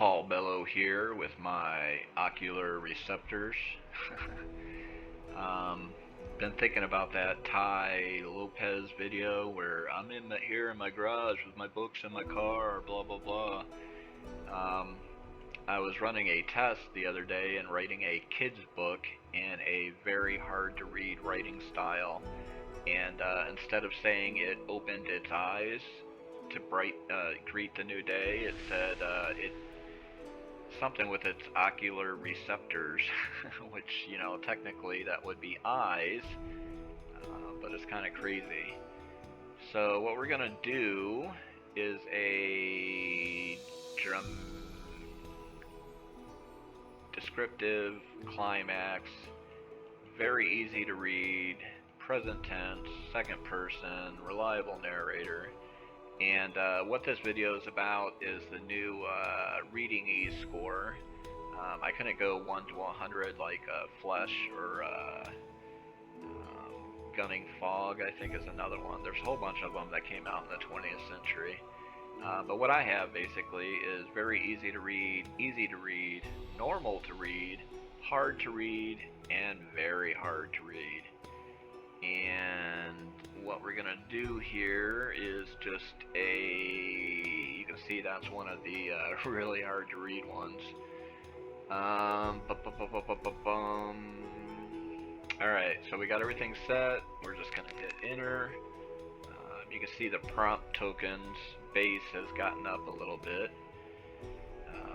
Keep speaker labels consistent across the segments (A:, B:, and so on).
A: Paul Bello here with my ocular receptors. um, been thinking about that Ty Lopez video where I'm here in my garage with my books in my car, blah blah blah. I was running a test the other day and writing a kid's book in a very hard to read writing style, and instead of saying it opened its eyes to greet the new day, it said it something with its ocular receptors, which, you know, technically that would be eyes, but it's kind of crazy. So what we're gonna do is a descriptive climax, very easy to read, present tense, second person, reliable narrator. And what this video is about is the new reading ease score. I couldn't go 1 to 100 like Flesh or Gunning Fog, I think is another one. There's a whole bunch of them that came out in the 20th century. But what I have basically is very easy to read, normal to read, hard to read, and very hard to read. And what we're gonna do here is just you can see that's one of the really hard to read ones. Alright, so we got everything set. We're just gonna hit enter. You can see the prompt tokens base has gotten up a little bit.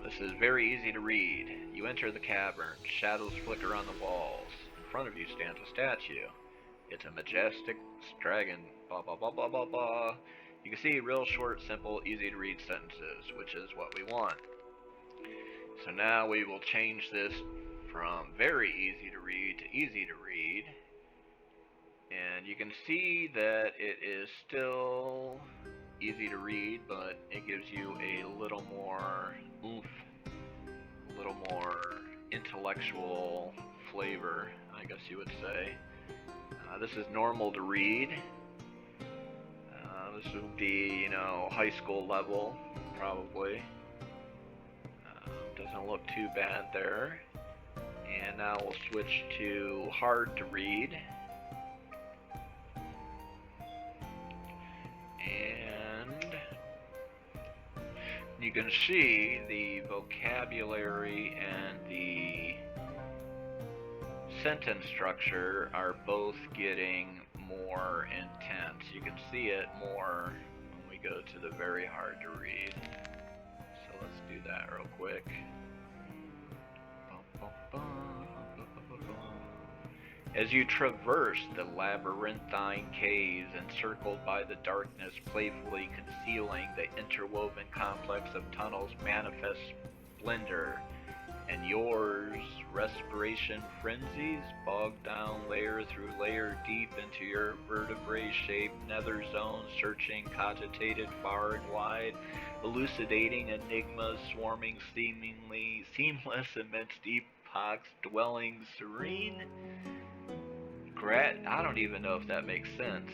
A: This is very easy to read. You enter the cavern, shadows flicker on the walls. In front of you stands a statue. It's a majestic dragon, blah blah blah blah blah blah. You can see real short, simple, easy to read sentences, which is what we want. So now we will change this from very easy to read to easy to read. And you can see that it is still easy to read, but it gives you a little more oomph, a little more intellectual flavor, I guess you would say. This is normal to read. This would be, you know, high school level, probably. Doesn't look too bad there. And now we'll switch to hard to read. And you can see the vocabulary and the sentence structure are both getting more intense. You can see it more when we go to the very hard to read. So let's do that real quick. As you traverse the labyrinthine caves encircled by the darkness, playfully concealing the interwoven complex of tunnels, manifest splendor. And yours, respiration frenzies, bogged down layer through layer deep into your vertebrae-shaped nether zone, searching, cogitated far and wide, elucidating enigmas, swarming seemingly seamless amidst epochs, dwelling serene. I don't even know if that makes sense.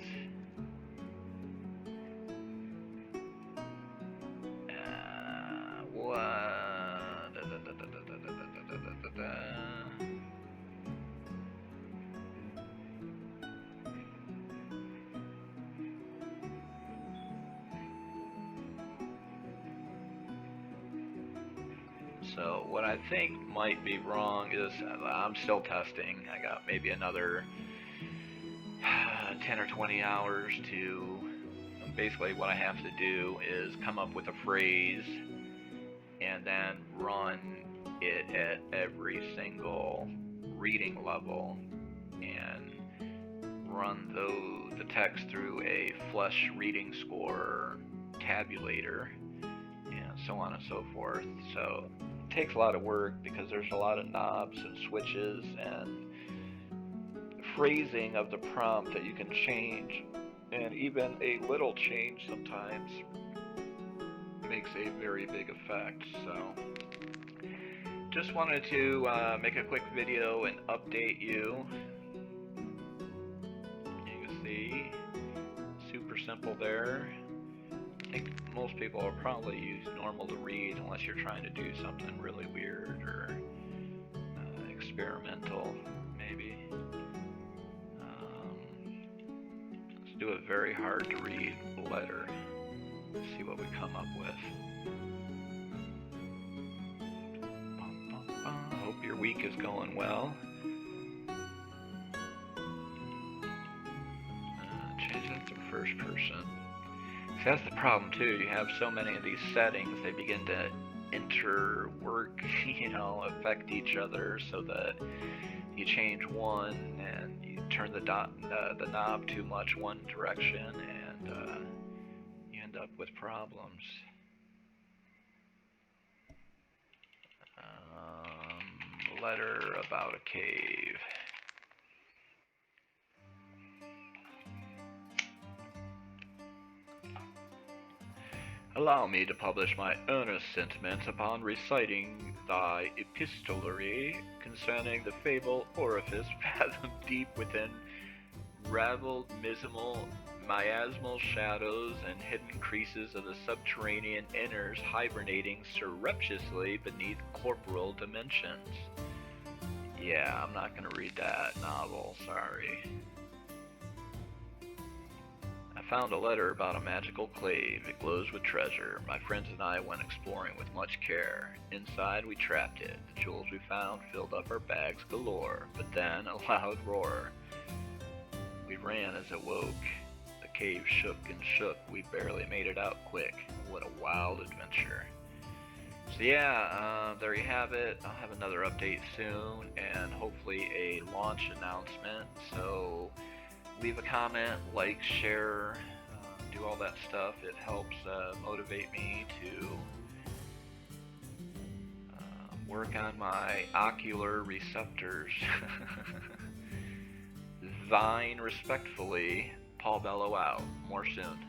A: So what I think might be wrong is I'm still testing. I got maybe another 10 or 20 hours to basically what I have to do is come up with a phrase and then run it at every single reading level and run the text through a Flesh reading score tabulator and so on and so forth. So it takes a lot of work because there's a lot of knobs and switches and phrasing of the prompt that you can change, and even a little change sometimes makes a very big effect. So just wanted to make a quick video and update you. You can see super simple there. I think most people will probably use normal to read unless you're trying to do something really weird or experimental, maybe. Let's do a very hard to read letter. Let's see what we come up with. Hope your week is going well. Change that to first person. See, that's the problem too. You have so many of these settings, they begin to interwork, affect each other, so that you change one and you turn the knob too much one direction, and you end up with problems. Letter about a cave. Allow me to publish my earnest sentiments upon reciting thy epistolary concerning the fabled orifice fathom deep within raveled miasmal shadows and hidden creases of the subterranean inners hibernating surreptitiously beneath corporal dimensions. Yeah, I'm not gonna read that novel, sorry. I found a letter about a magical clave. It glows with treasure. My friends and I went exploring with much care. Inside we trapped it. The jewels we found filled up our bags galore. But then a loud roar. We ran as it woke. The cave shook and shook. We barely made it out quick. What a wild adventure. So yeah, there you have it. I'll have another update soon, and hopefully a launch announcement. So leave a comment, like, share, do all that stuff. It helps motivate me to work on my ocular receptors. Thine respectfully, Paul Bello out. More soon.